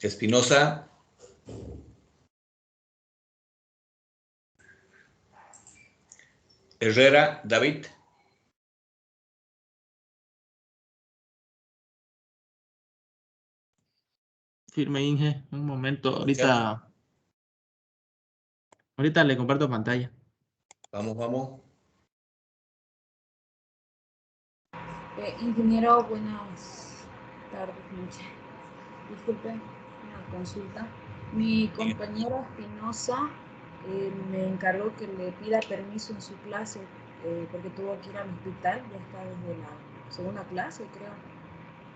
Espinosa. Herrera, David. Firme, Inge. Un momento. Ahorita le comparto pantalla. Vamos. Ingeniero, buenas tardes, noches. Disculpe, una consulta. Mi compañero Espinosa me encargó que le pida permiso en su clase porque tuvo que ir al hospital, ya está desde la segunda clase, creo.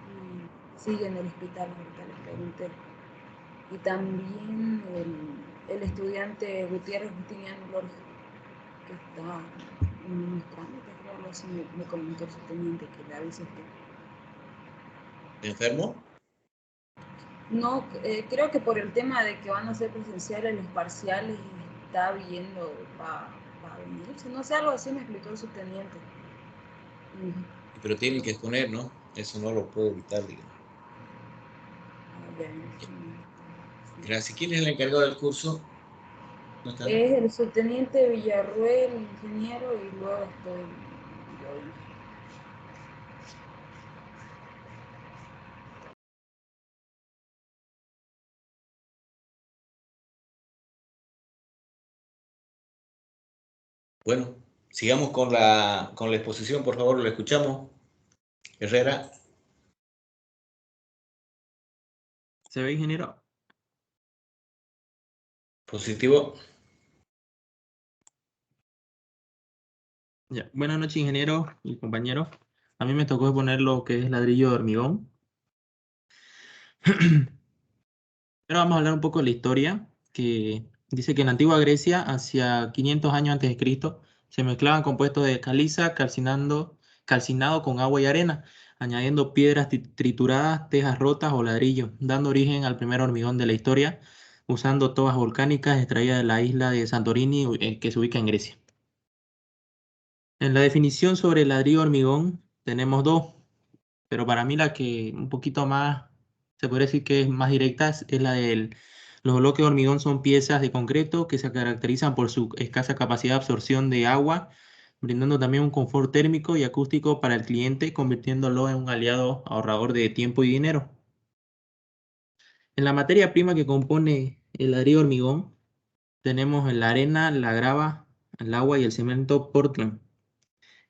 Y sigue en el hospital, ahorita le pregunté. Y también el estudiante Gutiérrez Justiniano Lorja, que está en unos trámites, creo, algo así me comentó el subteniente que le avise usted. ¿Enfermo? No, creo que por el tema de que van a ser presenciales los parciales, está viendo para venirse, no sé, algo así me explicó el subteniente. Pero tienen que exponer, ¿no? Eso no lo puedo evitar, digamos. Gracias. ¿Quién es el encargado del curso? ¿No está? Es el subteniente Villarruel, ingeniero, y luego estoy yo. Bueno, sigamos con la exposición, por favor, lo escuchamos. Herrera. ¿Se ve, ingeniero? Positivo. Ya. Buenas noches, ingeniero y compañeros. A mí me tocó exponer lo que es ladrillo de hormigón. Pero vamos a hablar un poco de la historia, que dice que en la antigua Grecia, hacia 500 años antes de Cristo, se mezclaban compuestos de caliza calcinado con agua y arena, añadiendo piedras trituradas, tejas rotas o ladrillos, dando origen al primer hormigón de la historia, usando tobas volcánicas extraídas de la isla de Santorini, que se ubica en Grecia. En la definición sobre el ladrillo hormigón tenemos dos, pero para mí la que un poquito más, se podría decir que es más directa, es la del... Los bloques de hormigón son piezas de concreto que se caracterizan por su escasa capacidad de absorción de agua, brindando también un confort térmico y acústico para el cliente, convirtiéndolo en un aliado ahorrador de tiempo y dinero. En la materia prima que compone el ladrillo hormigón, tenemos la arena, la grava, el agua y el cemento Portland.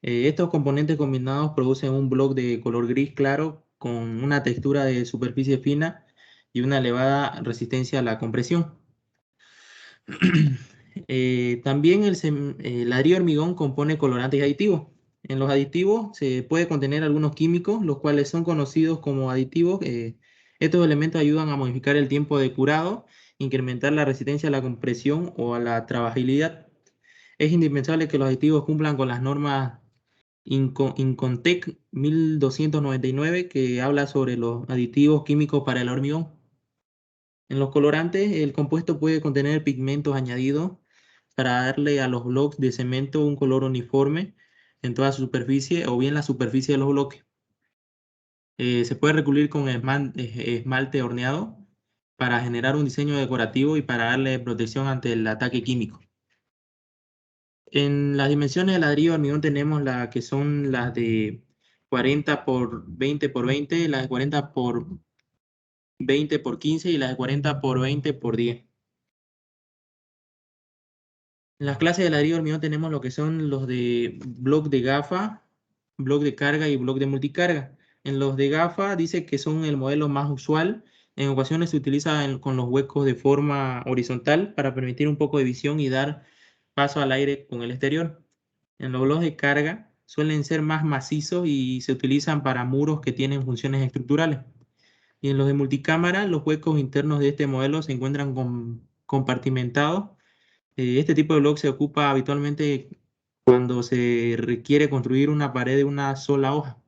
Estos componentes combinados producen un bloque de color gris claro con una textura de superficie fina y una elevada resistencia a la compresión. También el ladrillo hormigón compone colorantes y aditivos. En los aditivos se puede contener algunos químicos, los cuales son conocidos como aditivos. Estos elementos ayudan a modificar el tiempo de curado, incrementar la resistencia a la compresión o a la trabajabilidad. Es indispensable que los aditivos cumplan con las normas Incontec 1299, que habla sobre los aditivos químicos para el hormigón. En los colorantes, el compuesto puede contener pigmentos añadidos para darle a los bloques de cemento un color uniforme en toda su superficie o bien la superficie de los bloques. Se puede recubrir con esmalte horneado para generar un diseño decorativo y para darle protección ante el ataque químico. En las dimensiones del ladrillo de hormigón tenemos las que son las de 40 por 20 por 20, las de 40 por 20 por 15 y las de 40 por 20 por 10. En las clases de ladrillo de hormigón tenemos lo que son los de bloc de gafa, bloc de carga y bloc de multicarga. En los de gafa dice que son el modelo más usual. En ocasiones se utiliza con los huecos de forma horizontal para permitir un poco de visión y dar paso al aire con el exterior. En los bloques de carga suelen ser más macizos y se utilizan para muros que tienen funciones estructurales. Y en los de multicámara, los huecos internos de este modelo se encuentran compartimentados. Este tipo de bloque se ocupa habitualmente cuando se requiere construir una pared de una sola hoja.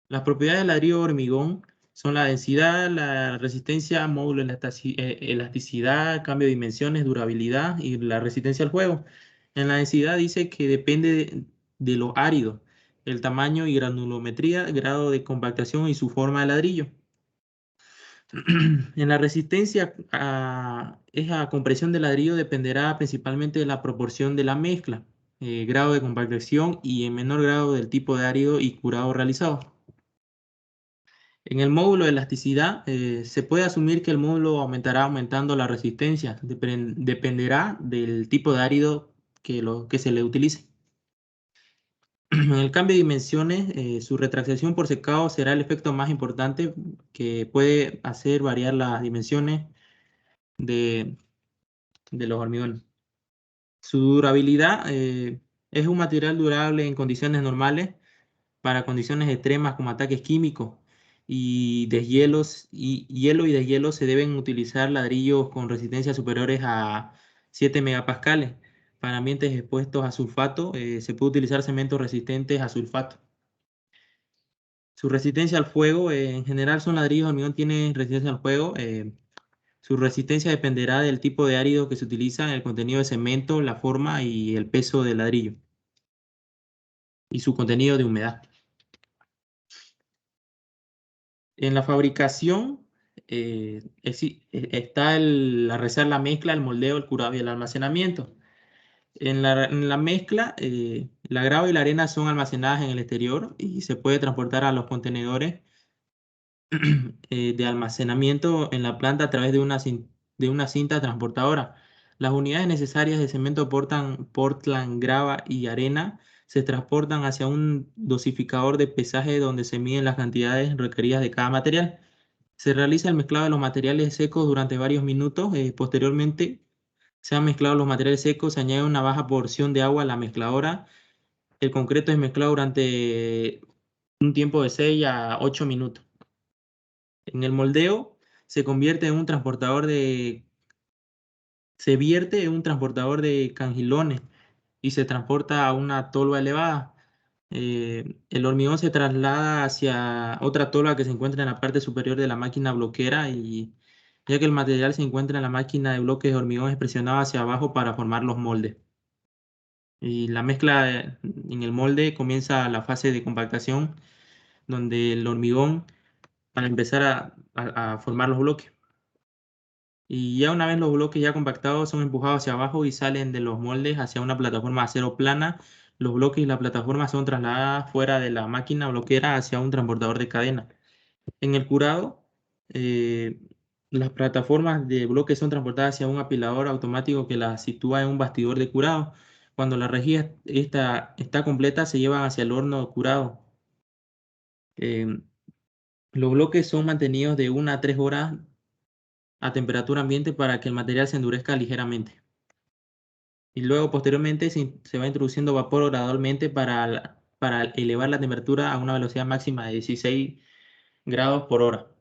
Las propiedades del ladrillo hormigón son la densidad, la resistencia, módulo, elasticidad, cambio de dimensiones, durabilidad y la resistencia al juego. En la densidad dice que depende de lo árido, el tamaño y granulometría, grado de compactación y su forma de ladrillo. En la resistencia a compresión de ladrillo dependerá principalmente de la proporción de la mezcla, grado de compactación y en menor grado del tipo de árido y curado realizado. En el módulo de elasticidad, se puede asumir que el módulo aumentará aumentando la resistencia. Dependerá del tipo de árido que se le utilice. En el cambio de dimensiones, su retractación por secado será el efecto más importante que puede hacer variar las dimensiones de los hormigones. Su durabilidad, es un material durable en condiciones normales para condiciones extremas como ataques químicos y deshielos, hielo y deshielo. Se deben utilizar ladrillos con resistencias superiores a 7 megapascales. Para ambientes expuestos a sulfato, se puede utilizar cementos resistentes a sulfato. Su resistencia al fuego, en general son ladrillos de hormigón, tienen resistencia al fuego. Su resistencia dependerá del tipo de árido que se utiliza, el contenido de cemento, la forma y el peso del ladrillo y su contenido de humedad. En la fabricación, está la rezar la mezcla, el moldeo, el curado y el almacenamiento. En la mezcla, la grava y la arena son almacenadas en el exterior y se puede transportar a los contenedores de almacenamiento en la planta a través de una cinta transportadora. Las unidades necesarias de cemento Portland, grava y arena se transportan hacia un dosificador de pesaje donde se miden las cantidades requeridas de cada material. Se realiza el mezclado de los materiales secos durante varios minutos. Posteriormente, se han mezclado los materiales secos, se añade una baja porción de agua a la mezcladora. El concreto es mezclado durante un tiempo de 6 a 8 minutos. En el moldeo se vierte en un transportador de cangilones y se transporta a una tolva elevada. El hormigón se traslada hacia otra tolva que se encuentra en la parte superior de la máquina bloquera, y ya que el material se encuentra en la máquina de bloques de hormigón, es presionado hacia abajo para formar los moldes. Y la mezcla en el molde comienza la fase de compactación, donde el hormigón para empezar a formar los bloques. Y ya una vez los bloques ya compactados son empujados hacia abajo y salen de los moldes hacia una plataforma de acero plana. Los bloques y la plataforma son trasladadas fuera de la máquina bloquera hacia un transportador de cadena. En el curado, eh, las plataformas de bloques son transportadas hacia un apilador automático que las sitúa en un bastidor de curado. Cuando la rejilla está completa, se llevan hacia el horno curado. Los bloques son mantenidos de 1 a 3 horas a temperatura ambiente para que el material se endurezca ligeramente. Y luego posteriormente se va introduciendo vapor gradualmente para elevar la temperatura a una velocidad máxima de 16 grados por hora.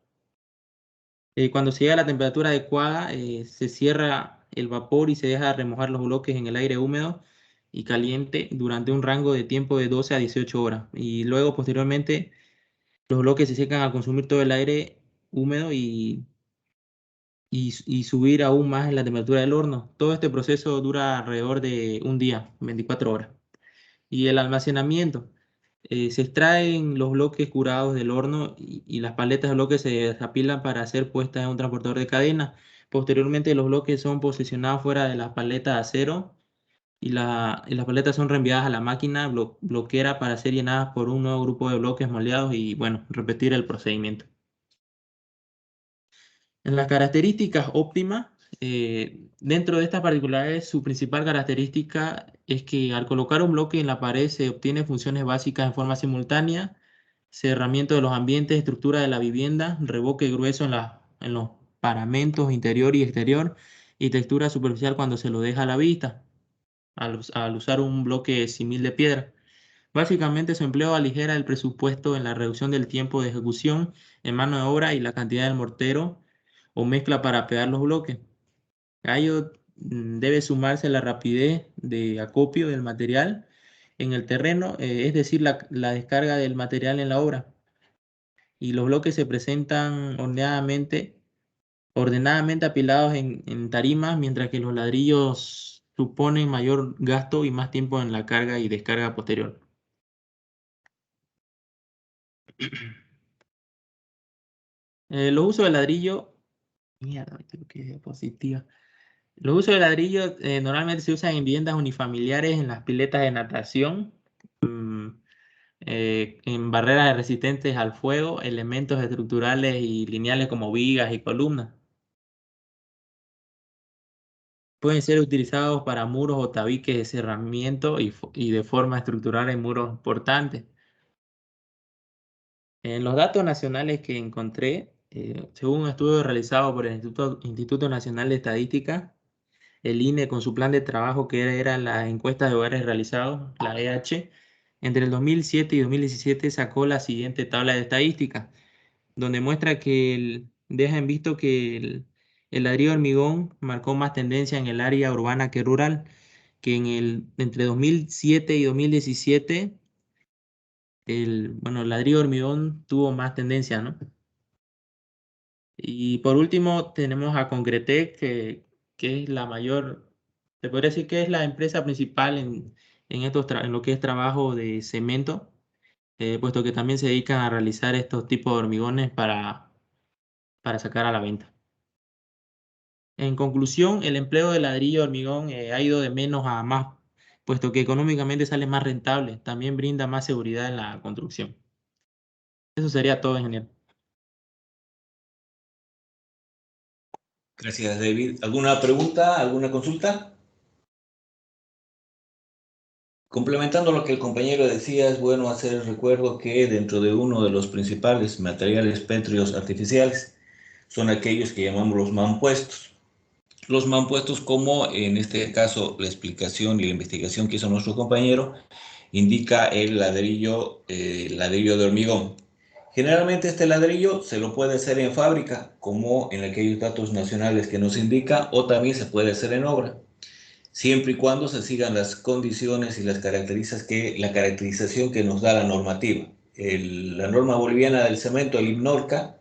Cuando se llega a la temperatura adecuada, se cierra el vapor y se deja remojar los bloques en el aire húmedo y caliente durante un rango de tiempo de 12 a 18 horas. Y luego posteriormente los bloques se secan al consumir todo el aire húmedo y subir aún más en la temperatura del horno. Todo este proceso dura alrededor de un día, 24 horas. Y el almacenamiento. Se extraen los bloques curados del horno y las paletas de bloques se desapilan para ser puestas en un transportador de cadena. Posteriormente, los bloques son posicionados fuera de las paletas de acero y las paletas son reenviadas a la máquina bloquera para ser llenadas por un nuevo grupo de bloques moldeados y, bueno, repetir el procedimiento. En las características óptimas, dentro de estas particularidades, su principal característica es que al colocar un bloque en la pared se obtienen funciones básicas en forma simultánea: cerramiento de los ambientes, estructura de la vivienda, revoque grueso en los paramentos interior y exterior, y textura superficial cuando se lo deja a la vista, al usar un bloque símil de piedra. Básicamente, su empleo aligera el presupuesto en la reducción del tiempo de ejecución en mano de obra y la cantidad del mortero o mezcla para pegar los bloques. A ello debe sumarse la rapidez de acopio del material en el terreno, es decir, la descarga del material en la obra. Y los bloques se presentan ordenadamente apilados en tarimas, mientras que los ladrillos suponen mayor gasto y más tiempo en la carga y descarga posterior. Los usos de ladrillo, mierda, creo que es diapositiva. Los usos de ladrillo normalmente se usan en viviendas unifamiliares, en las piletas de natación, en barreras resistentes al fuego, elementos estructurales y lineales como vigas y columnas. Pueden ser utilizados para muros o tabiques de cerramiento y de forma estructural en muros portantes. En los datos nacionales que encontré, según un estudio realizado por el Instituto Nacional de Estadística, el INE con su plan de trabajo que era la encuesta de hogares realizados, la EH, entre el 2007 y 2017 sacó la siguiente tabla de estadística, donde muestra que deja en visto que el ladrillo hormigón marcó más tendencia en el área urbana que rural, que entre 2007 y 2017 el ladrillo hormigón tuvo más tendencia, ¿no? Y por último tenemos a Concretec, que es la mayor, se podría decir que es la empresa principal en lo que es trabajo de cemento, puesto que también se dedican a realizar estos tipos de hormigones para sacar a la venta. En conclusión, el empleo de ladrillo hormigón ha ido de menos a más, puesto que económicamente sale más rentable, también brinda más seguridad en la construcción. Eso sería todo, ingeniero. Gracias, David. ¿Alguna pregunta, alguna consulta? Complementando lo que el compañero decía, es bueno hacer el recuerdo que dentro de uno de los principales materiales pétreos artificiales son aquellos que llamamos los mampuestos. Los mampuestos, como en este caso la explicación y la investigación que hizo nuestro compañero, indica el ladrillo de hormigón. Generalmente este ladrillo se lo puede hacer en fábrica, como en aquellos datos nacionales que nos indica, o también se puede hacer en obra, siempre y cuando se sigan las condiciones y la caracterización que nos da la normativa. La norma boliviana del cemento, el INNORCA,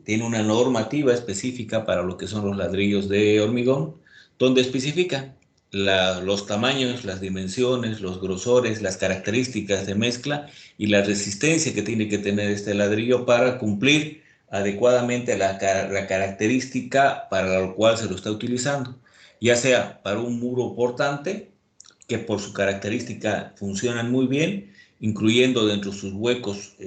tiene una normativa específica para lo que son los ladrillos de hormigón, donde especifica los tamaños, las dimensiones, los grosores, las características de mezcla y la resistencia que tiene que tener este ladrillo para cumplir adecuadamente la característica para la cual se lo está utilizando, ya sea para un muro portante, que por su característica funcionan muy bien, incluyendo dentro de sus huecos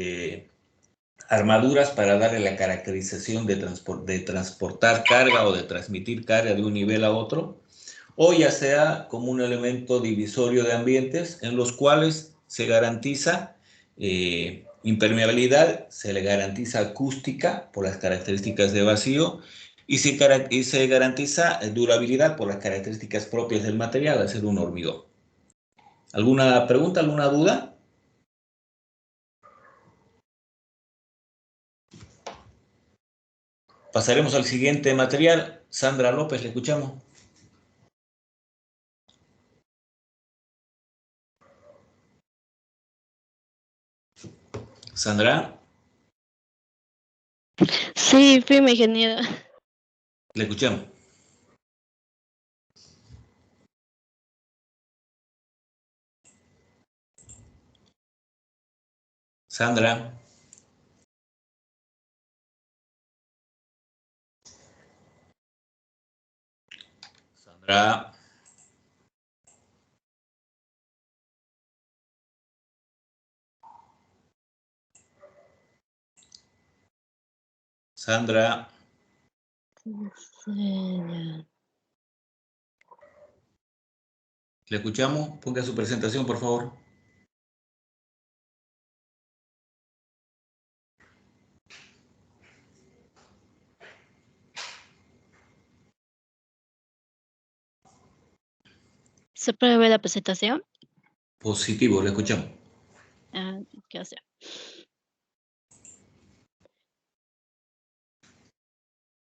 armaduras para darle la caracterización de transportar carga o de transmitir carga de un nivel a otro, o ya sea como un elemento divisorio de ambientes en los cuales se garantiza impermeabilidad, se le garantiza acústica por las características de vacío y se garantiza durabilidad por las características propias del material, al ser un hormigón. ¿Alguna pregunta, alguna duda? Pasaremos al siguiente material. Sandra López, le escuchamos. Sandra. Sí, firme, ingeniero. Le escuchamos. Sandra. Sandra. Sandra. Le escuchamos. Ponga su presentación, por favor. ¿Se puede ver la presentación? Positivo, le escuchamos. ¿Qué hacer?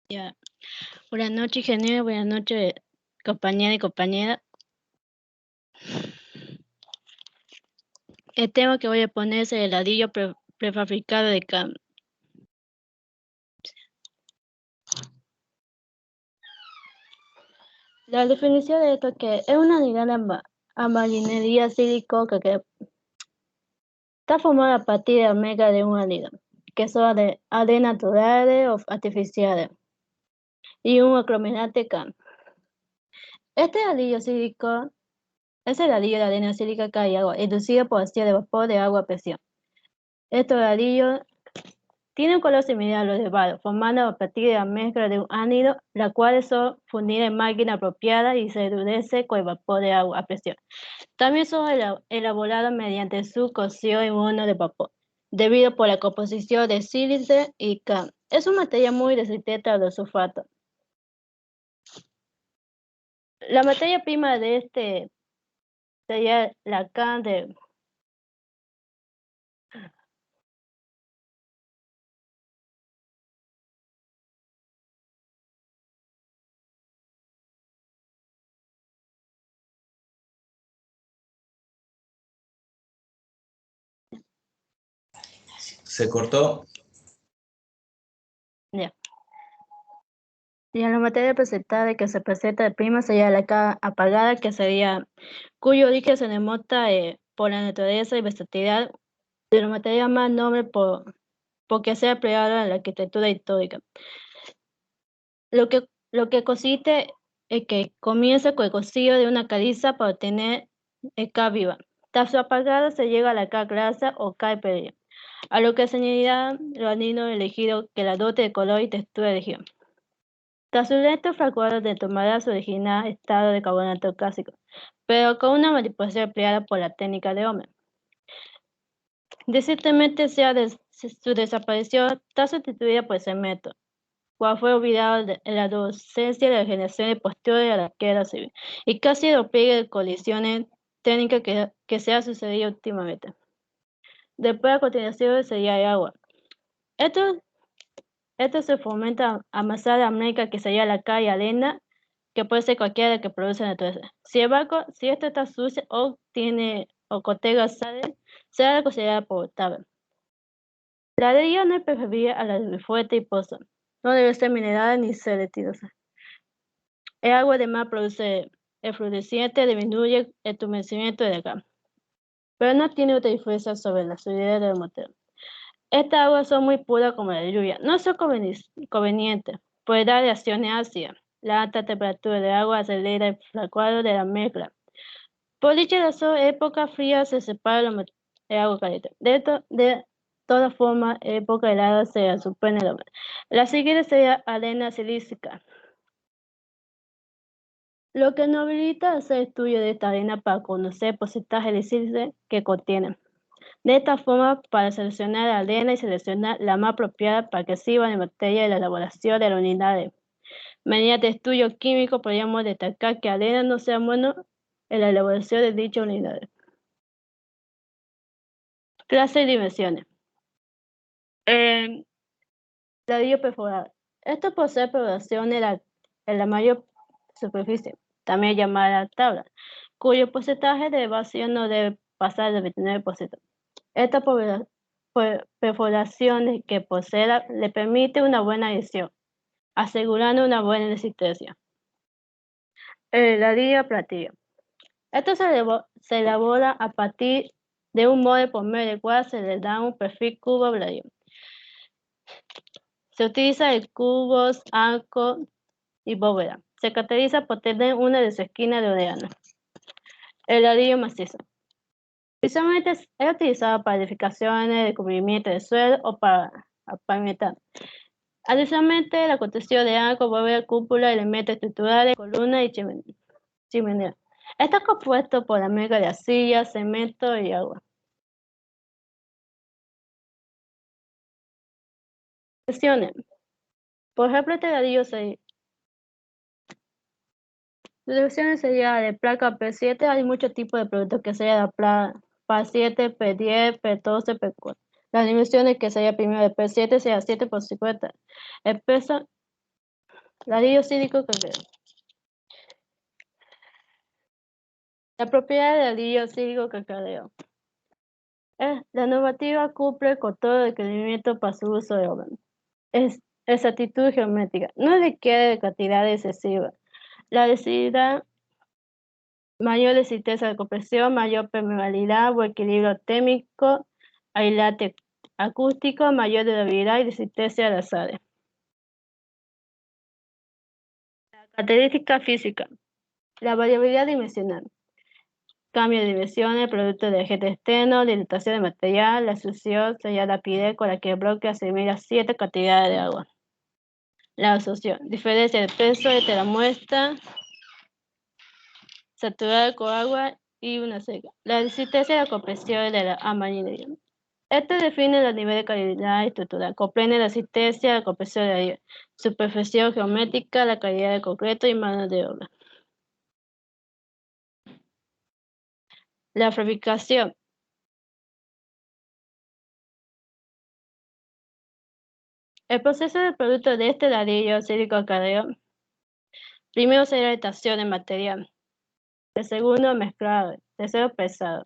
Ya. Buenas noches, ingeniero. Buenas noches, compañera y compañera. El tema que voy a poner es el ladrillo prefabricado de cam. La definición de esto que es una unidad de amalinería sílico que está formada a partir de omega de un álido, que son de naturales o artificiales, y un acromenate K. Este ladrillo sílico es el ladrillo de arena sílica K y agua, inducido por vacío de vapor de agua a presión. Estos ladrillos tienen un color similar a los de barro, formando a partir de la mezcla de un ánido, la cual son fundidas en máquina apropiada y se endurece con el vapor de agua a presión. También son elaborados mediante su cocción en horno de vapor, debido por la composición de sílice y K. Es una materia muy resistente a los sulfatos. La materia prima de este sería la K de... Se cortó. Ya. Y en la materia presentada que se presenta de prima sería la K apagada, que sería cuyo origen se denota por la naturaleza y versatilidad de la materia más noble porque sea empleada en la arquitectura histórica. Lo que consiste en que comienza con el cocido de una caliza para obtener el K viva. Tras su apagada se llega a la K grasa o K imperial, a lo que se añadirá los aninos elegidos que la dote de color y textura elegida. Tras su lento fraguado tomará su original estado de carbonato cálcico, pero con una manipulación empleada por la técnica de Ohmen. Recientemente su desaparición está sustituida por el cemento, cual fue olvidado en la docencia de las generaciones posteriores a la guerra civil, y casi lo pide de colisiones técnicas que se ha sucedido últimamente. Después, a continuación, sería el agua. Esto se fomenta amasar américa, que sería la K y arena, que puede ser cualquiera que produce la naturaleza. Si esto está sucio o contenga sales, será considerada potable. La arena no es preferible a la de fuerte y pozo. No debe ser mineral ni selectivosa. El agua además produce efloreciente, disminuye el entumecimiento de la K, pero no tiene otra influencia sobre la solidez del motor. Estas aguas son muy puras como la lluvia. No son convenientes, pues da reacciones ácidas. La alta temperatura del agua acelera el fraguado de la mezcla. Por dicha razón, en época fría se separa el agua caliente. De todas formas, en época helada se suspende el agua. La siguiente sería arena silícica. Lo que nos habilita hacer estudio de esta arena para conocer el porcentaje de sílice que contiene. De esta forma, para seleccionar la arena y seleccionar la más apropiada para que sirva en materia de la elaboración de la unidad. Mediante estudio químico podríamos destacar que la arena no sea bueno en la elaboración de dicha unidad. Clase y dimensiones. Ladrillo perforado. Esto posee perforación en la mayor superficie, también llamada tabla, cuyo porcentaje de evasión no debe pasar del 29%. Esta perforación que posee le permite una buena adhesión, asegurando una buena resistencia. El ladrillo platillo. Esto se elabora a partir de un molde por medio del cual se le da un perfil cubo ladrillo. Se utiliza el cubos, arco y bóveda. Se caracteriza por tener una de sus esquinas de orégano. El ladrillo macizo. Usualmente es utilizado para edificaciones de cubrimiento de suelo o para pavimentar. Adicionalmente, la construcción de arco, bóveda, cúpula, elementos estructurales, columnas y chimenea. Está compuesto por la mezcla de arcilla, cemento y agua. Secciones. Por ejemplo, este ladrillo Las divisiones sería de placa P7, hay muchos tipos de productos que sería la placa P7, P10, P12, P4. Las dimensiones que sería primero de P7 sería 7 por 50. El peso, ladrillo sílico calcáreo. La propiedad del ladrillo sílico calcáreo. La normativa cumple con todo el requerimiento para su uso de obra. Es exactitud geométrica. No requiere cantidad excesiva. La densidad, mayor resistencia de compresión, mayor permeabilidad o equilibrio térmico, aislante acústico, mayor durabilidad y resistencia a las sales. Característica física. La variabilidad dimensional. Cambio de dimensiones, producto de agentes externos, dilatación de material, la succión, sería la rapidez con la que el bloque asimila cierta cantidad de agua. La absorción. Diferencia de peso entre la muestra saturada con agua y una seca. La resistencia a la compresión de la amanilia. Este define el nivel de calidad estructural. Comprende la resistencia a la compresión de la superficie geométrica, la calidad de concreto y mano de obra. La fabricación. El proceso del producto de este ladrillo sílico careo. Primero sería la estación de material. El segundo, mezclado. El tercero, pesado.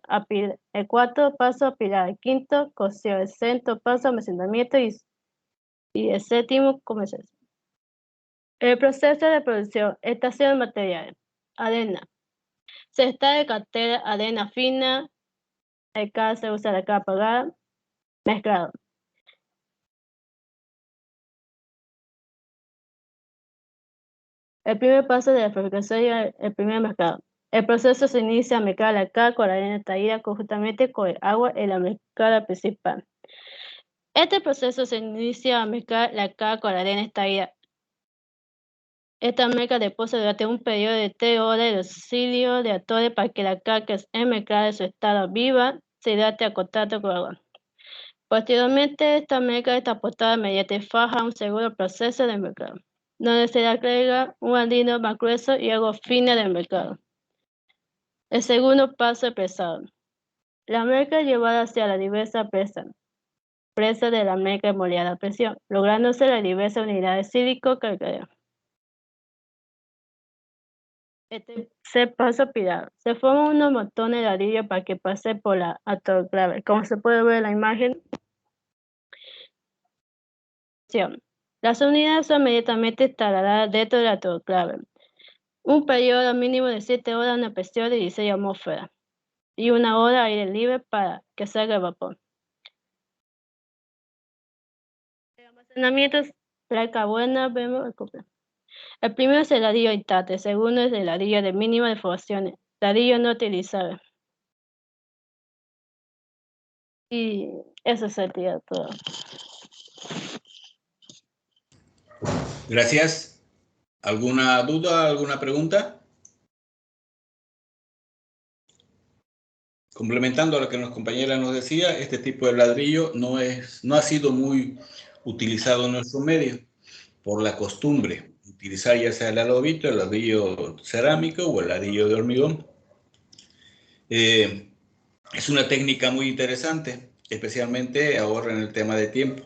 El cuarto paso, apilar. El quinto, cocción. El sexto paso, almacenamiento y el séptimo, comercialización. El proceso de producción. Estación de materiales. Arena. Se extrae de cartera arena fina. El cal se usa la capa apagada. Mezclado. El primer paso de la fabricación es el primer mezclado. El proceso se inicia a mezclar la cal con la arena extraída conjuntamente con el agua en la mezcla principal. Este proceso se inicia a mezclar la cal con la arena extraída. Esta mezcla reposa durante un periodo de 3 horas en el auxilio de actores para que la cal que es mezclada en su estado viva se hidrate a contacto con el agua. Posteriormente, esta mezcla es transportada mediante faja a un segundo proceso de mezclado, donde se le agrega un aldehído más grueso y algo fino del mezclado. El segundo paso es pesado. La mezcla es llevada hacia la diversa presa de la mezcla moldeada a presión, lográndose las diversas unidades sílico que crean. Este tercer paso apilado. Se forman unos montones de ladrillos para que pase por la autoclave. Como se puede ver en la imagen, las unidades son inmediatamente instaladas dentro de la autoclave. Un periodo mínimo de 7 horas a una presión de 16 atmósferas y 1 hora aire libre para que salga el vapor. El almacenamiento es placa buena, vemos el copia. El primero es el ladrillo intacto, el segundo es el ladrillo de mínima deformaciones, ladrillo no utilizable. Y eso sería todo. Gracias. ¿Alguna duda, alguna pregunta? Complementando a lo que nuestra compañera nos decía, este tipo de ladrillo no ha sido muy utilizado en nuestro medio por la costumbre de utilizar ya sea el adobito, el ladrillo cerámico o el ladrillo de hormigón. Es una técnica muy interesante, especialmente ahora en el tema de tiempo,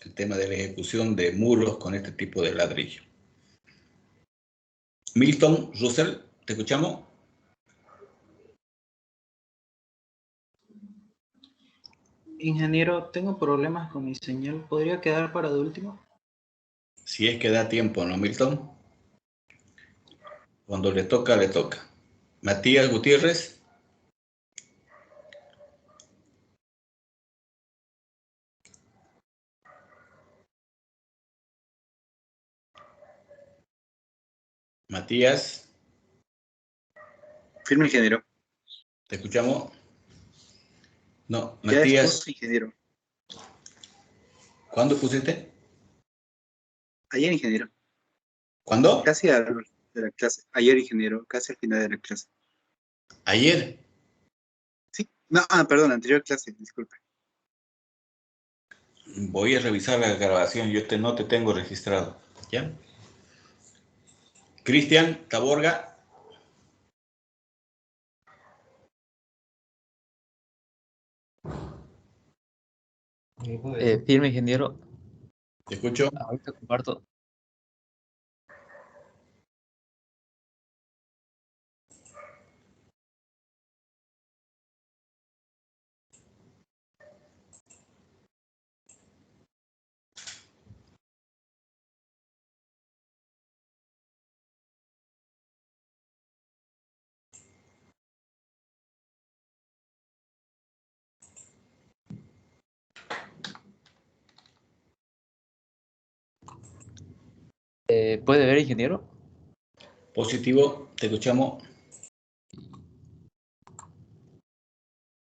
el tema de la ejecución de muros con este tipo de ladrillo. Milton Russell, ¿te escuchamos? Ingeniero, tengo problemas con mi señal. ¿Podría quedar para de último? Si es que da tiempo, ¿no, Milton? Cuando le toca, le toca. Matías Gutiérrez. Matías, Firme, ingeniero. ¿te escuchamos? No, Ya Matías. expuso, ingeniero. ¿Cuándo pusiste? Ayer, ingeniero. ¿Cuándo? Casi al final de la clase. Ayer, ingeniero. Casi al final de la clase. Ayer. Sí. No, perdón, anterior clase, disculpe. Voy a revisar la grabación, no te tengo registrado. ¿Ya? Cristian Taborga. Firme, ingeniero. Te escucho. Ahorita comparto. ¿Puede ver, ingeniero? Positivo, te escuchamos.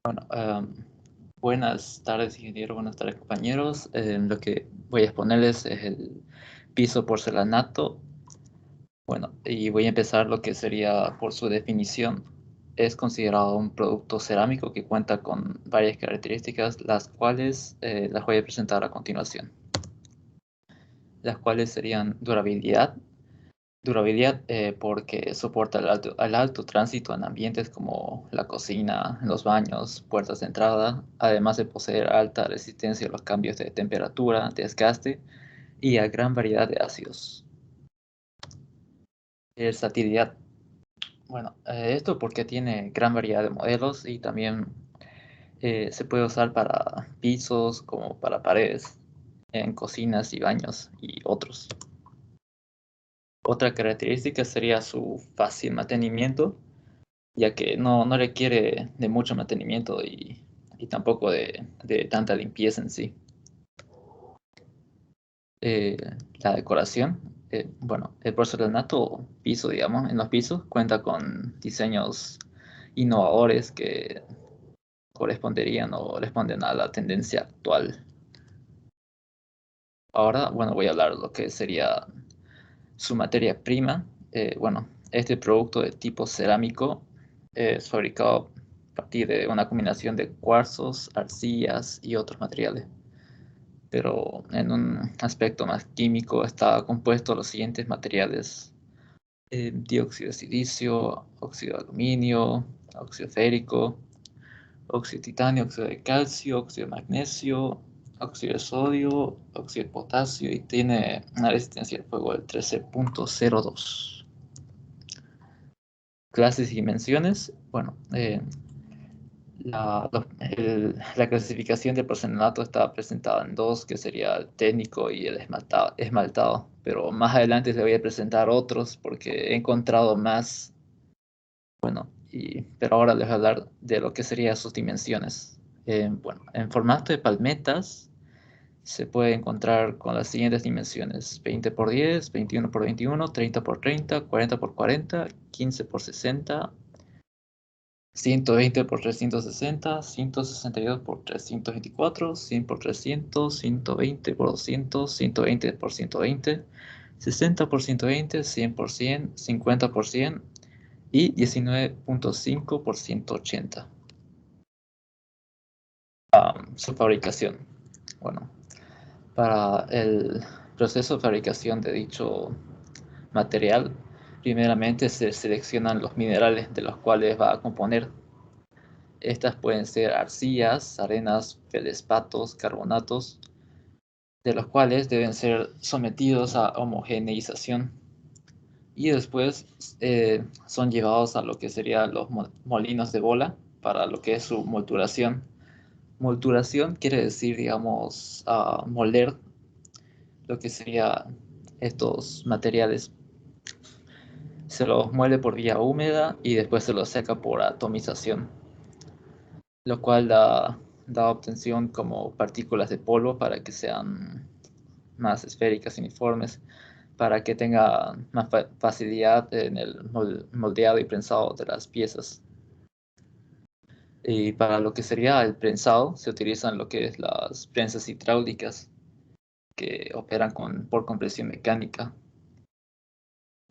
Bueno, buenas tardes, ingeniero. Buenas tardes, compañeros. Lo que voy a exponerles es el piso porcelanato. Bueno, y voy a empezar lo que sería por su definición. Es considerado un producto cerámico que cuenta con varias características, las cuales las voy a presentar a continuación. Las cuales serían durabilidad. Durabilidad porque soporta el alto tránsito en ambientes como la cocina, los baños, puertas de entrada, además de poseer alta resistencia a los cambios de temperatura, desgaste y a gran variedad de ácidos. Versatilidad. Bueno, esto porque tiene gran variedad de modelos y también se puede usar para pisos como para paredes, en cocinas y baños y otros. Otra característica sería su fácil mantenimiento, ya que no requiere de mucho mantenimiento y tampoco de tanta limpieza en sí. La decoración, bueno, el porcelanato piso, digamos, en los pisos cuenta con diseños innovadores que corresponderían o responden a la tendencia actual. Ahora, bueno, voy a hablar de lo que sería su materia prima. Bueno, este producto de tipo cerámico es fabricado a partir de una combinación de cuarzos, arcillas y otros materiales. Pero en un aspecto más químico está compuesto de los siguientes materiales: dióxido de silicio, óxido de aluminio, óxido férico, óxido de titanio, óxido de calcio, óxido de magnesio, óxido de sodio, óxido de potasio y tiene una resistencia al fuego del 13.02. Clases y dimensiones. Bueno, la clasificación del porcelanato está presentada en dos, que sería el técnico y el esmaltado. Pero más adelante les voy a presentar otros porque he encontrado más. Bueno, pero ahora les voy a hablar de lo que serían sus dimensiones. Bueno, en formato de palmetas se puede encontrar con las siguientes dimensiones: 20 por 10, 21 por 21, 30 por 30, 40 por 40, 15 por 60, 120 por 360, 162 por 324, 100 por 300, 120 por 200, 120 por 120, 60 por 120, 100 por 100, 50 por 100 y 19.5 por 180. Su fabricación. Bueno, para el proceso de fabricación de dicho material, primeramente se seleccionan los minerales de los cuales va a componer. Estas pueden ser arcillas, arenas, feldespatos, carbonatos, de los cuales deben ser sometidos a homogeneización y después son llevados a lo que serían los molinos de bola para lo que es su molturación. Molturación quiere decir, digamos, moler lo que sería estos materiales. Se los muele por vía húmeda y después se los seca por atomización, lo cual da obtención como partículas de polvo para que sean más esféricas, uniformes, para que tenga más facilidad en el moldeado y prensado de las piezas. Y para lo que sería el prensado se utilizan lo que es las prensas hidráulicas que operan por compresión mecánica.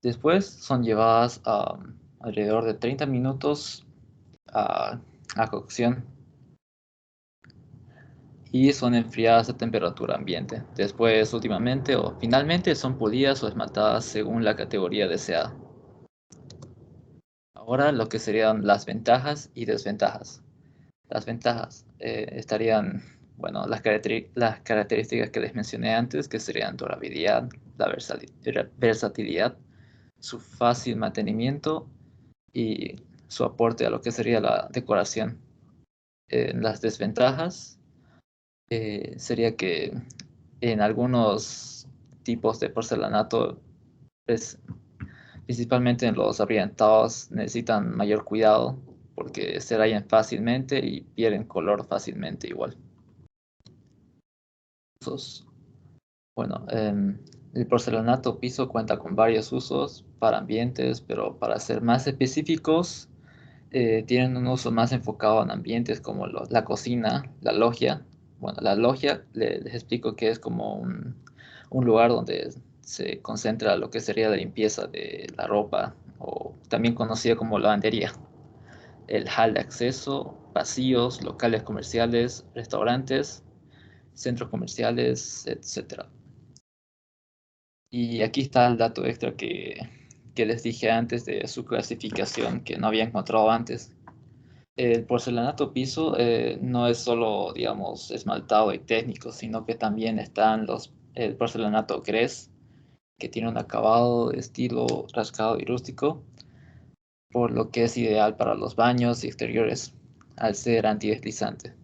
Después son llevadas a alrededor de 30 minutos a cocción y son enfriadas a temperatura ambiente. Después, últimamente o finalmente, son pulidas o esmaltadas según la categoría deseada. Ahora lo que serían las ventajas y desventajas. Las ventajas estarían, bueno, las características que les mencioné antes, que serían durabilidad, la versatilidad, su fácil mantenimiento y su aporte a lo que sería la decoración. Las desventajas sería que en algunos tipos de porcelanato, principalmente en los abrillantados, necesitan mayor cuidado porque se rayan fácilmente y pierden color fácilmente igual. Bueno, El porcelanato piso cuenta con varios usos para ambientes, pero para ser más específicos, tienen un uso más enfocado en ambientes como la cocina, la logia. Bueno, la logia les explico que es como un lugar donde se concentra lo que sería la limpieza de la ropa, o también conocida como lavandería. El hall de acceso, pasillos, locales comerciales, restaurantes, centros comerciales, etc. Y aquí está el dato extra que les dije antes de su clasificación, que no había encontrado antes. El porcelanato piso no es solo, digamos, esmaltado y técnico, sino que también están el porcelanato gres, que tiene un acabado de estilo rascado y rústico, por lo que es ideal para los baños y exteriores, al ser antideslizante.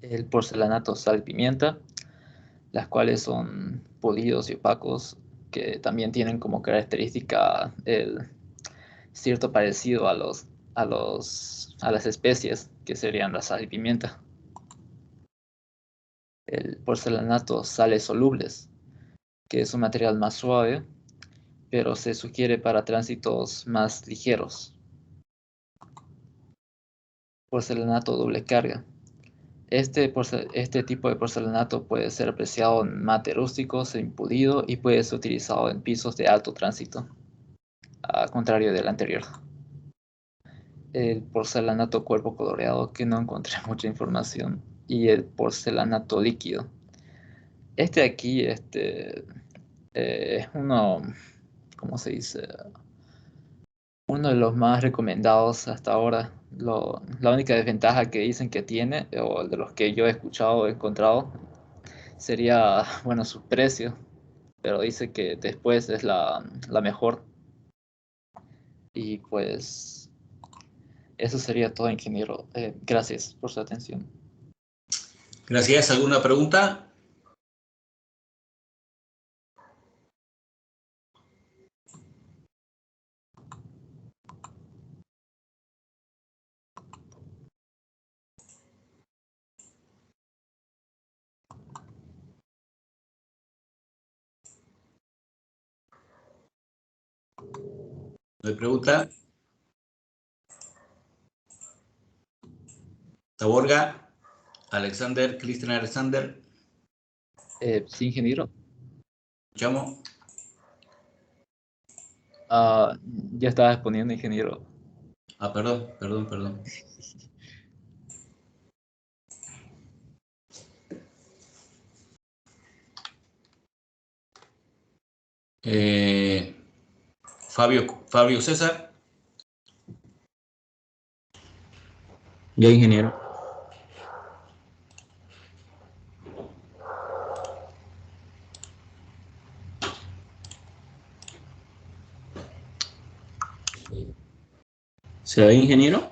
El porcelanato sal y pimienta, las cuales son pulidos y opacos, que también tienen como característica el cierto parecido a las especies, que serían la sal y pimienta. El porcelanato sales solubles, que es un material más suave, pero se sugiere para tránsitos más ligeros. Porcelanato doble carga. Este tipo de porcelanato puede ser apreciado en mate rústico, semipulido y puede ser utilizado en pisos de alto tránsito, a contrario del anterior. El porcelanato cuerpo coloreado, que no encontré mucha información, y el porcelanato líquido. Este aquí es uno, ¿cómo se dice? Uno de los más recomendados hasta ahora. La única desventaja que dicen que tiene, o de los que yo he escuchado o he encontrado, sería, bueno, su precio, pero dice que después es la mejor. Y pues eso sería todo, ingeniero. Gracias por su atención. Gracias. ¿Alguna pregunta? ¿No hay pregunta? Taborga, Alexander, Cristian Alexander. Sí, ingeniero. ¿Escuchamos? Ya estaba exponiendo, ingeniero. Perdón. Fabio César. Ya, ingeniero. ¿Se ve, ingeniero?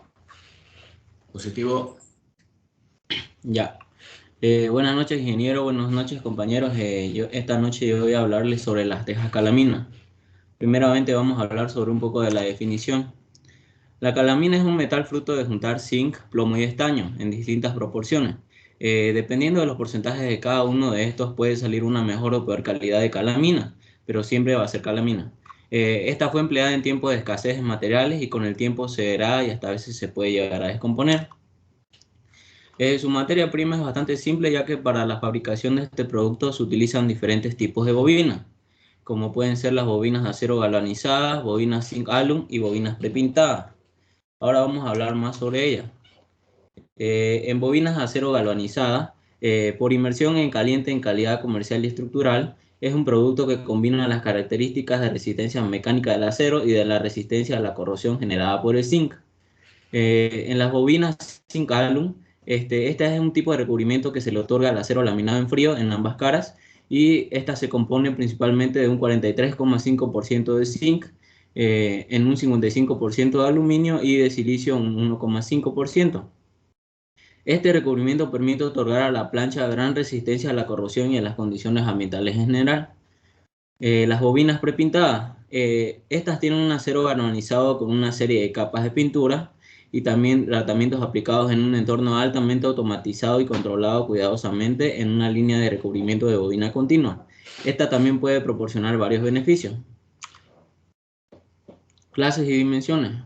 Positivo. Ya. Buenas noches, ingeniero. Buenas noches, compañeros. Esta noche yo voy a hablarles sobre las tejas calamina. Primeramente vamos a hablar sobre un poco de la definición. La calamina es un metal fruto de juntar zinc, plomo y estaño en distintas proporciones. Dependiendo de los porcentajes de cada uno de estos puede salir una mejor o peor calidad de calamina, pero siempre va a ser calamina. Esta fue empleada en tiempos de escasez de materiales y con el tiempo se verá y hasta a veces se puede llegar a descomponer. Su materia prima es bastante simple, ya que para la fabricación de este producto se utilizan diferentes tipos de bobinas, como pueden ser las bobinas de acero galvanizadas, bobinas zinc alum y bobinas prepintadas. Ahora vamos a hablar más sobre ellas. En bobinas de acero galvanizadas, por inmersión en caliente en calidad comercial y estructural, es un producto que combina las características de resistencia mecánica del acero y de la resistencia a la corrosión generada por el zinc. En las bobinas zinc alum, este es un tipo de recubrimiento que se le otorga al acero laminado en frío en ambas caras, y esta se compone principalmente de un 43,5% de zinc, en un 55% de aluminio y de silicio un 1,5%. Este recubrimiento permite otorgar a la plancha gran resistencia a la corrosión y a las condiciones ambientales en general. Las bobinas prepintadas, estas tienen un acero galvanizado con una serie de capas de pintura y también tratamientos aplicados en un entorno altamente automatizado y controlado cuidadosamente en una línea de recubrimiento de bobina continua. Esta también puede proporcionar varios beneficios. Clases y dimensiones.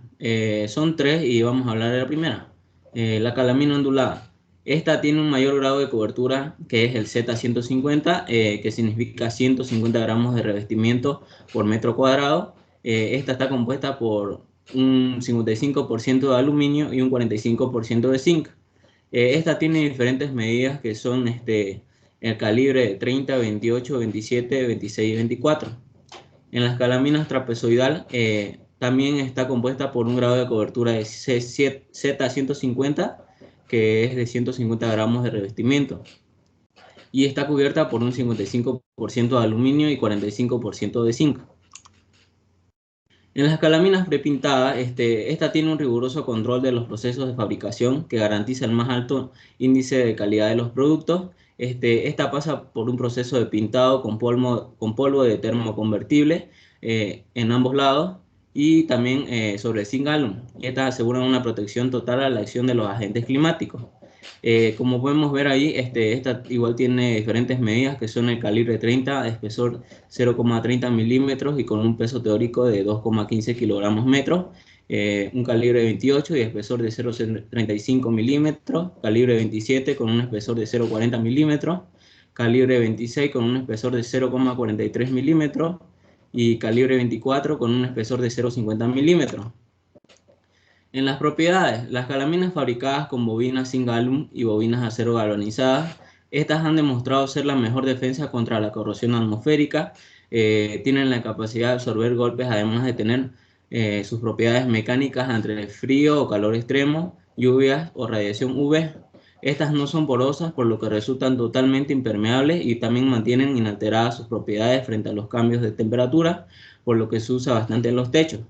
Son 3 y vamos a hablar de la primera. La calamina ondulada. Esta tiene un mayor grado de cobertura que es el Z150, que significa 150 gramos de revestimiento por metro cuadrado. Esta está compuesta por un 55% de aluminio y un 45% de zinc. Esta tiene diferentes medidas que son el calibre de 30, 28, 27, 26 y 24. En las calaminas trapezoidal también está compuesta por un grado de cobertura de Z150, que es de 150 gramos de revestimiento, y está cubierta por un 55% de aluminio y 45% de zinc. En las calaminas prepintadas, esta tiene un riguroso control de los procesos de fabricación que garantiza el más alto índice de calidad de los productos. Esta pasa por un proceso de pintado con polvo de termoconvertible en ambos lados y también sobre zinc alum. Estas aseguran una protección total a la acción de los agentes climáticos. Como podemos ver ahí, esta igual tiene diferentes medidas que son el calibre 30, de espesor 0,30 milímetros y con un peso teórico de 2,15 kilogramos metros, un calibre 28 y espesor de 0,35 milímetros, calibre 27 con un espesor de 0,40 milímetros, calibre 26 con un espesor de 0,43 milímetros y calibre 24 con un espesor de 0,50 milímetros. En las propiedades, las calaminas fabricadas con bobinas zinc alum y bobinas acero galvanizadas, estas han demostrado ser la mejor defensa contra la corrosión atmosférica, tienen la capacidad de absorber golpes además de tener sus propiedades mecánicas ante el frío o calor extremo, lluvias o radiación UV. Estas no son porosas, por lo que resultan totalmente impermeables y también mantienen inalteradas sus propiedades frente a los cambios de temperatura, por lo que se usa bastante en los techos.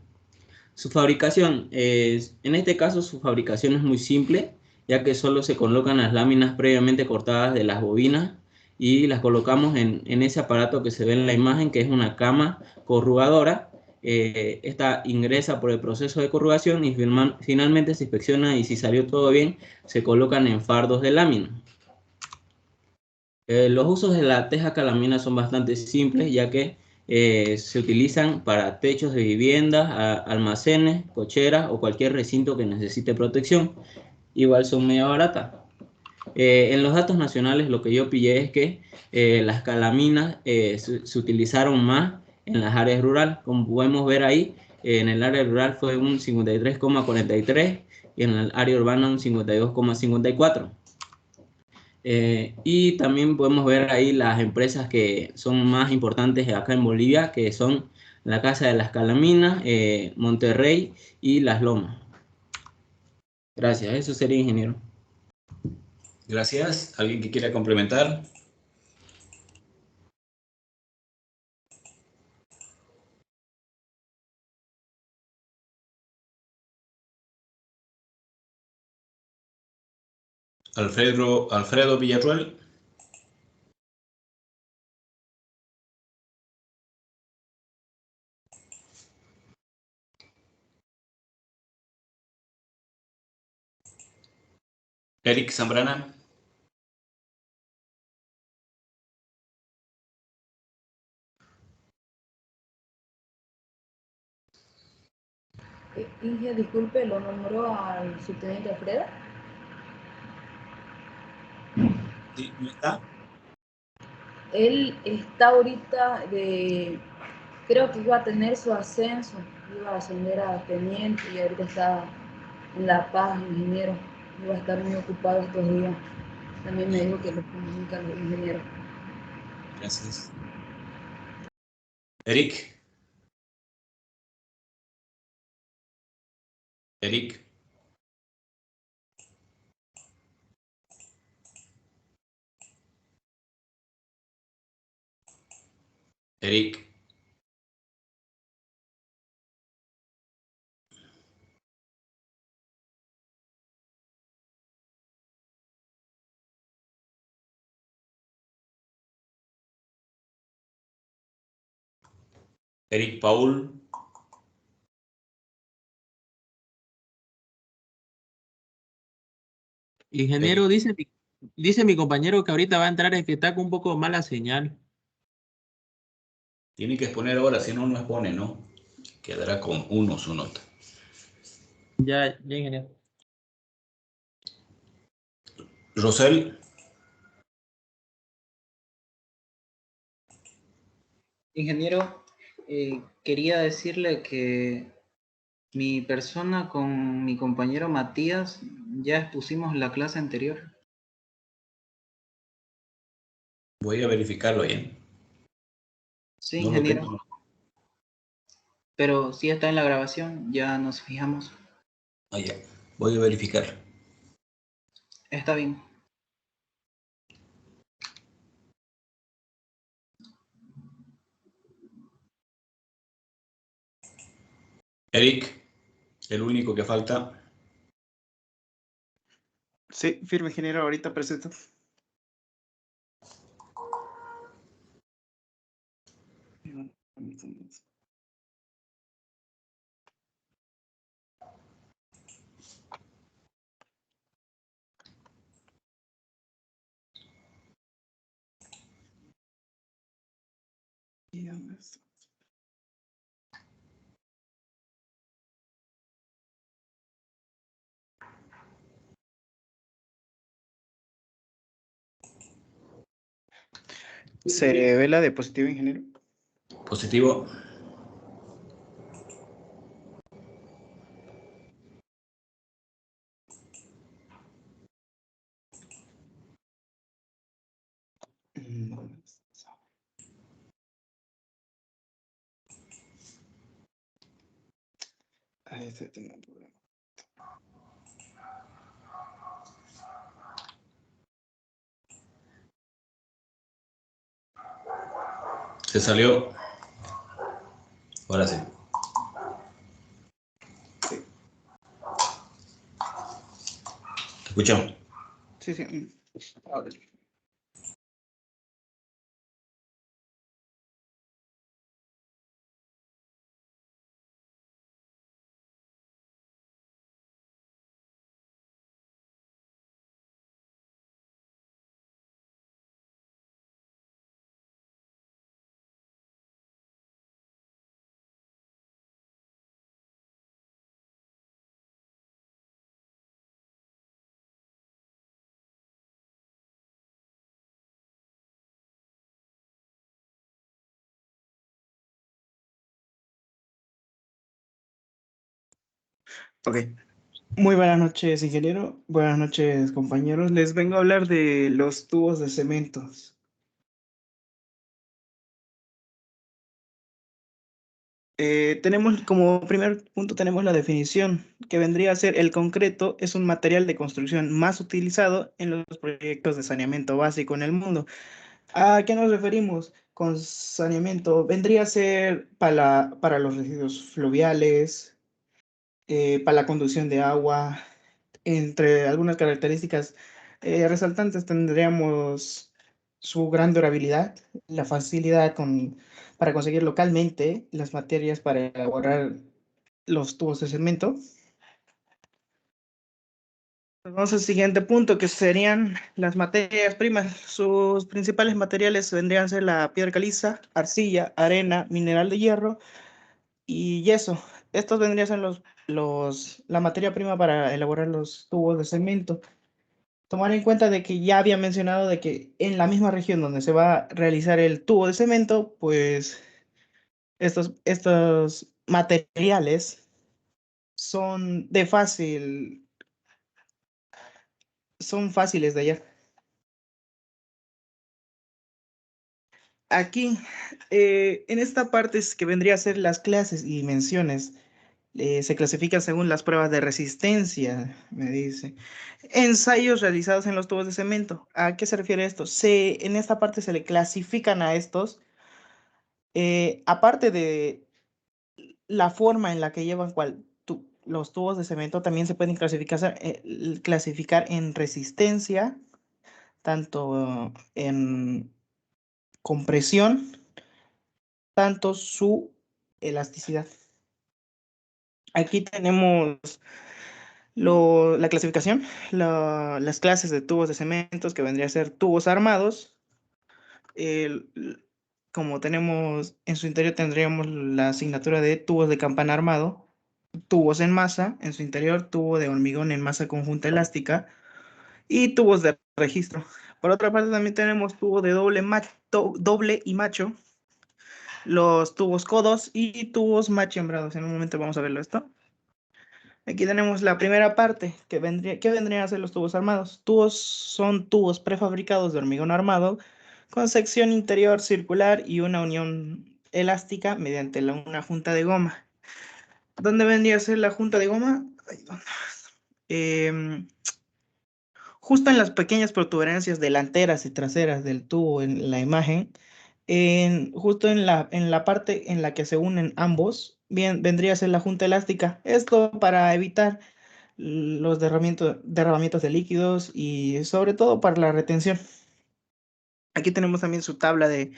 Su fabricación, en este caso su fabricación es muy simple, ya que solo se colocan las láminas previamente cortadas de las bobinas y las colocamos en ese aparato que se ve en la imagen, que es una cama corrugadora. Esta ingresa por el proceso de corrugación y finalmente se inspecciona y si salió todo bien, se colocan en fardos de lámina. Los usos de la teja calamina son bastante simples, ya que se utilizan para techos de viviendas, almacenes, cocheras o cualquier recinto que necesite protección. Igual son medio baratas. En los datos nacionales lo que yo pillé es que las calaminas se utilizaron más en las áreas rurales. Como podemos ver ahí, en el área rural fue un 53,43 y en el área urbana un 52,54. Y también podemos ver ahí las empresas que son más importantes acá en Bolivia, que son la Casa de las Calaminas, Monterrey y Las Lomas. Gracias, eso sería, ingeniero. Gracias. ¿Alguien que quiera complementar? Alfredo Villarruel. Eric Zambrana. Inge, disculpe, ¿lo nombró al subteniente Alfredo? ¿Sí? ¿No está? Él está ahorita creo que iba a tener su ascenso, iba a ascender a teniente y ahorita está en La Paz, ingeniero. Iba a estar muy ocupado estos días. También me dijo que lo comunican los ingenieros. Gracias. Eric. Eric. Eric. Eric Paul. Ingeniero, dice mi compañero que ahorita va a entrar, es que está con un poco mala señal. Tiene que exponer ahora, si no, no expone, ¿no? Quedará con 1 su nota. Ya, ingeniero. Rosel. Ingeniero, quería decirle que mi persona con mi compañero Matías ya expusimos la clase anterior. Voy a verificarlo ahí. Sí, No lo ingeniero. tengo. Pero sí está en la grabación, ya nos fijamos. Ah, ya. Voy a verificar. Está bien. Eric, el único que falta. Sí, firme, ingeniero, ahorita presento. ¿Se ve la diapositiva, ingeniero? Positivo. Ahí se tiene un problema. Se salió. Ahora sí. Sí. ¿Te escuchamos? Sí, sí. Ahora. Ok. Muy buenas noches, ingeniero. Buenas noches, compañeros. Les vengo a hablar de los tubos de cementos. Tenemos como primer punto tenemos la definición, que vendría a ser el concreto es un material de construcción más utilizado en los proyectos de saneamiento básico en el mundo. ¿A qué nos referimos con saneamiento? Vendría a ser para los residuos fluviales, para la conducción de agua, entre algunas características resaltantes tendríamos su gran durabilidad, la facilidad para conseguir localmente las materias para elaborar los tubos de cemento. Vamos al siguiente punto, que serían las materias primas. Sus principales materiales vendrían a ser la piedra caliza, arcilla, arena, mineral de hierro y yeso. Estos vendrían a ser la materia prima para elaborar los tubos de cemento. Tomar en cuenta de que ya había mencionado de que en la misma región donde se va a realizar el tubo de cemento, pues estos materiales son son fáciles de hallar. Aquí, en esta parte es que vendría a ser las clases y dimensiones, se clasifican según las pruebas de resistencia, me dice. Ensayos realizados en los tubos de cemento. ¿A qué se refiere esto? En esta parte se le clasifican a estos, aparte de la forma en la que llevan los tubos de cemento, también se pueden clasificar en resistencia, tanto en compresión, tanto su elasticidad. Aquí tenemos la clasificación, las clases de tubos de cementos, que vendría a ser tubos armados, como tenemos en su interior, tendríamos la asignatura de tubos de campana armado, tubos en masa, en su interior tubo de hormigón en masa conjunta elástica y tubos de registro. Por otra parte también tenemos tubo de doble y macho, los tubos codos y tubos machembrados. En un momento vamos a verlo esto. Aquí tenemos la primera parte, ¿qué vendrían a ser los tubos armados? Son tubos prefabricados de hormigón armado con sección interior circular y una unión elástica mediante una junta de goma. ¿Dónde vendría a ser la junta de goma? Justo en las pequeñas protuberancias delanteras y traseras del tubo en la imagen, justo en la parte en la que se unen ambos, vendría a ser la junta elástica. Esto para evitar los derramamientos de líquidos y sobre todo para la retención. Aquí tenemos también su tabla de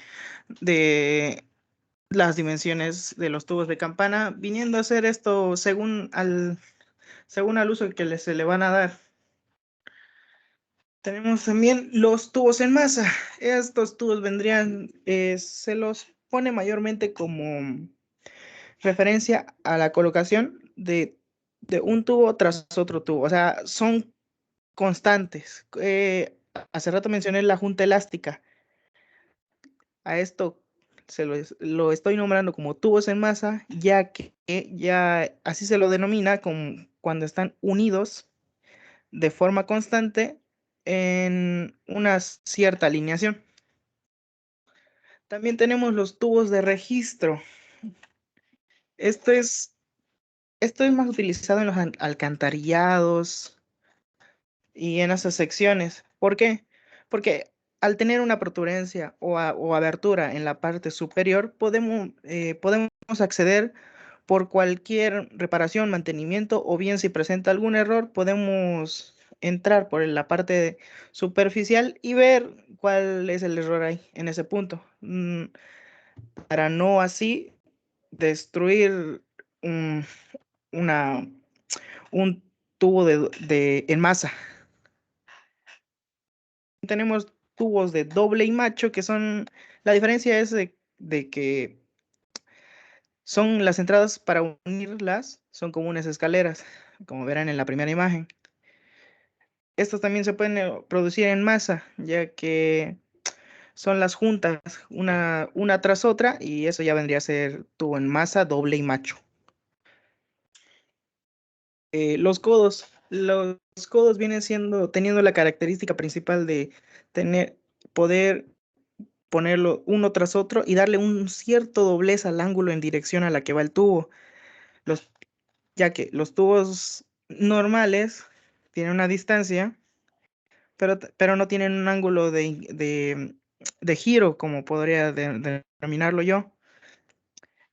las dimensiones de los tubos de campana, viniendo a ser esto según al uso que se le van a dar. Tenemos también los tubos en masa. Estos tubos se los pone mayormente como referencia a la colocación de un tubo tras otro tubo. O sea, son constantes. Hace rato mencioné la junta elástica. A esto lo estoy nombrando como tubos en masa, ya que ya así se lo denomina cuando están unidos de forma constante en una cierta alineación. También tenemos los tubos de registro. Esto es más utilizado en los alcantarillados y en esas secciones. ¿Por qué? Porque al tener una protuberancia o abertura en la parte superior, podemos acceder por cualquier reparación, mantenimiento, o bien si presenta algún error, podemos entrar por la parte superficial y ver cuál es el error ahí, en ese punto, para no así destruir un tubo en masa. Tenemos tubos de doble y macho, que la diferencia es de que son las entradas para unirlas, son como unas escaleras, como verán en la primera imagen. Estos también se pueden producir en masa, ya que son las juntas, una tras otra, y eso ya vendría a ser tubo en masa, doble y macho. Los codos vienen teniendo la característica principal de poder ponerlo uno tras otro y darle un cierto doblez al ángulo en dirección a la que va el tubo. Ya que los tubos normales tienen una distancia, pero no tienen un ángulo de giro, como podría denominarlo yo.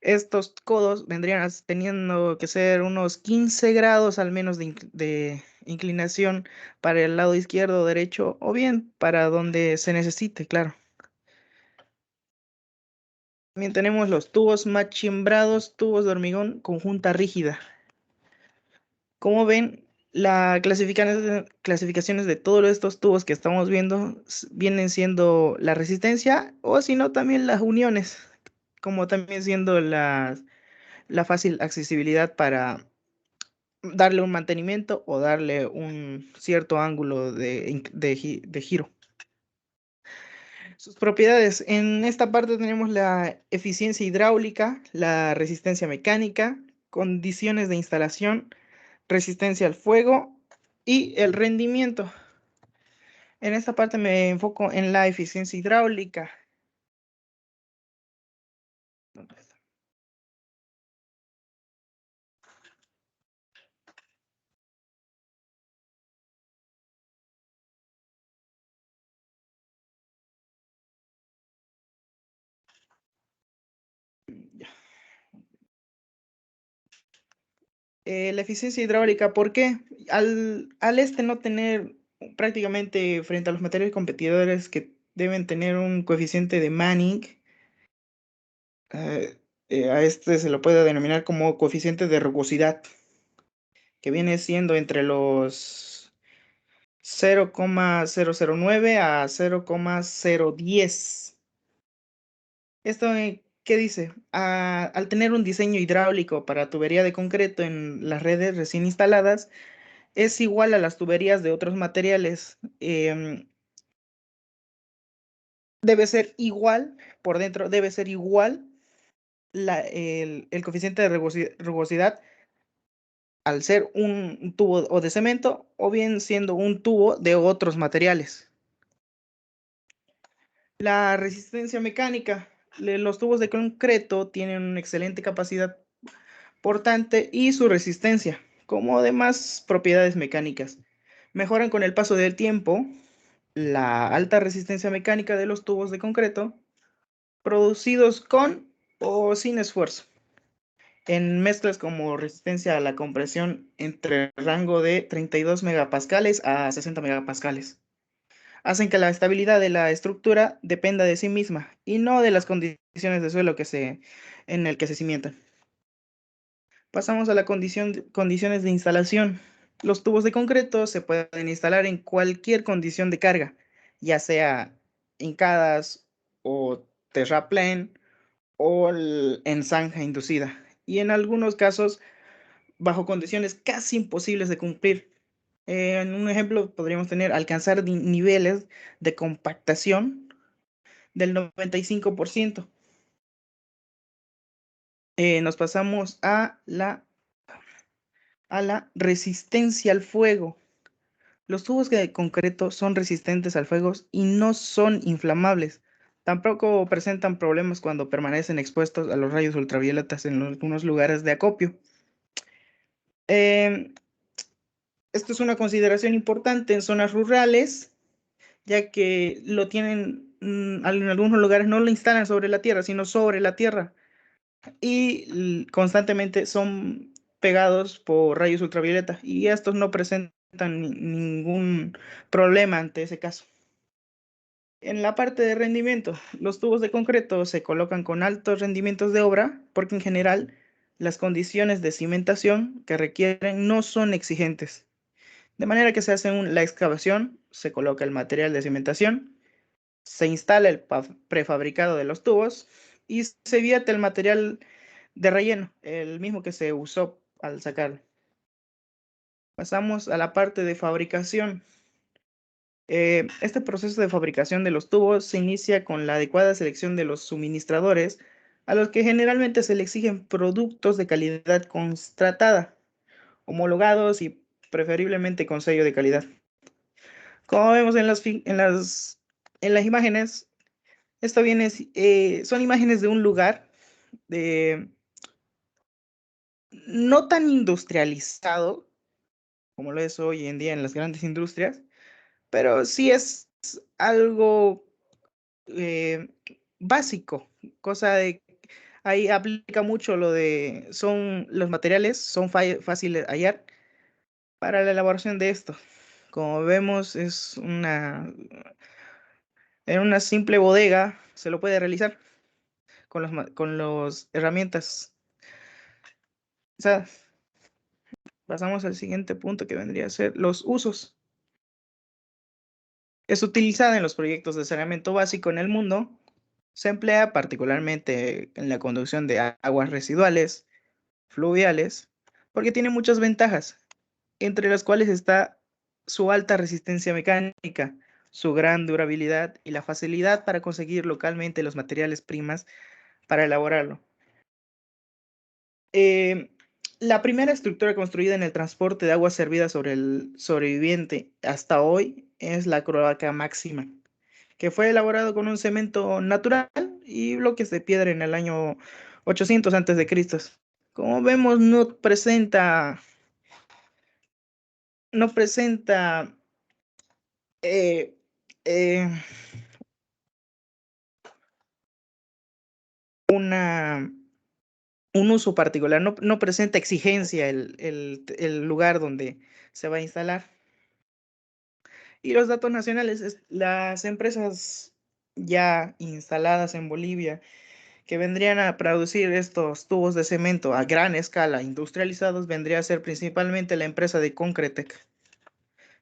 Estos codos vendrían teniendo que ser unos 15 grados al menos de inclinación para el lado izquierdo o derecho, o bien para donde se necesite, claro. También tenemos los tubos machimbrados, tubos de hormigón con junta rígida. Como ven, las clasificaciones de todos estos tubos que estamos viendo vienen siendo la resistencia, o si no, también las uniones, como también siendo la fácil accesibilidad para darle un mantenimiento o darle un cierto ángulo de giro. Sus propiedades. En esta parte tenemos la eficiencia hidráulica, la resistencia mecánica, condiciones de instalación, resistencia al fuego y el rendimiento. En esta parte me enfoco en la eficiencia hidráulica. La eficiencia hidráulica, ¿por qué? Al no tener prácticamente frente a los materiales competidores que deben tener un coeficiente de Manning, a este se lo puede denominar como coeficiente de rugosidad, que viene siendo entre los 0,009 a 0,010. ¿Esto qué dice? Al tener un diseño hidráulico para tubería de concreto en las redes recién instaladas, es igual a las tuberías de otros materiales. Debe ser igual, por dentro debe ser igual el coeficiente de rugosidad al ser un tubo o de cemento o bien siendo un tubo de otros materiales. La resistencia mecánica. Los tubos de concreto tienen una excelente capacidad portante y su resistencia, como demás propiedades mecánicas. Mejoran con el paso del tiempo. La alta resistencia mecánica de los tubos de concreto producidos con o sin esfuerzo, en mezclas como resistencia a la compresión entre el rango de 32 megapascales a 60 megapascales. Hacen que la estabilidad de la estructura dependa de sí misma y no de las condiciones de suelo en el que se cimientan. Pasamos a la condiciones de instalación. Los tubos de concreto se pueden instalar en cualquier condición de carga, ya sea hincadas o terraplén o en zanja inducida, y en algunos casos bajo condiciones casi imposibles de cumplir. En un ejemplo podríamos alcanzar niveles de compactación del 95%. Nos pasamos a la resistencia al fuego. Los tubos de concreto son resistentes al fuego y no son inflamables. Tampoco presentan problemas cuando permanecen expuestos a los rayos ultravioletas en algunos lugares de acopio. Esto es una consideración importante en zonas rurales, ya que lo tienen, en algunos lugares no lo instalan sobre la tierra, sino sobre la tierra. Y constantemente son pegados por rayos ultravioleta y estos no presentan ningún problema ante ese caso. En la parte de rendimiento, los tubos de concreto se colocan con altos rendimientos de obra porque en general las condiciones de cimentación que requieren no son exigentes. De manera que se hace la excavación, se coloca el material de cimentación, se instala el prefabricado de los tubos y se vierte el material de relleno, el mismo que se usó al sacarlo. Pasamos a la parte de fabricación. Este proceso de fabricación de los tubos se inicia con la adecuada selección de los suministradores, a los que generalmente se le exigen productos de calidad constatada, homologados y preferiblemente con sello de calidad. Como vemos en las imágenes, esto son imágenes de un lugar no tan industrializado como lo es hoy en día en las grandes industrias, pero sí es algo básico, ahí aplica mucho lo de, los materiales son fáciles de hallar para la elaboración de esto. Como vemos, en una simple bodega se lo puede realizar con las herramientas. O sea, pasamos al siguiente punto que vendría a ser los usos. Es utilizada en los proyectos de saneamiento básico en el mundo. Se emplea particularmente en la conducción de aguas residuales, fluviales, porque tiene muchas ventajas, entre las cuales está su alta resistencia mecánica, su gran durabilidad y la facilidad para conseguir localmente los materiales primas para elaborarlo. La primera estructura construida en el transporte de agua servida sobre el sobreviviente hasta hoy es la cloaca máxima, que fue elaborado con un cemento natural y bloques de piedra en el año 800 a.C. Como vemos, no presenta eh, eh, un uso particular, no presenta exigencia el lugar donde se va a instalar. Y los datos nacionales, las empresas ya instaladas en Bolivia que vendrían a producir estos tubos de cemento a gran escala industrializados, vendría a ser principalmente la empresa de Concretec.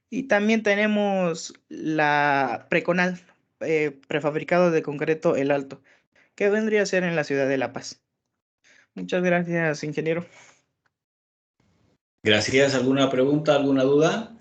Y también tenemos la Preconal, prefabricado de concreto El Alto, que vendría a ser en la ciudad de La Paz. Muchas gracias, ingeniero. Gracias. ¿Alguna pregunta, alguna duda?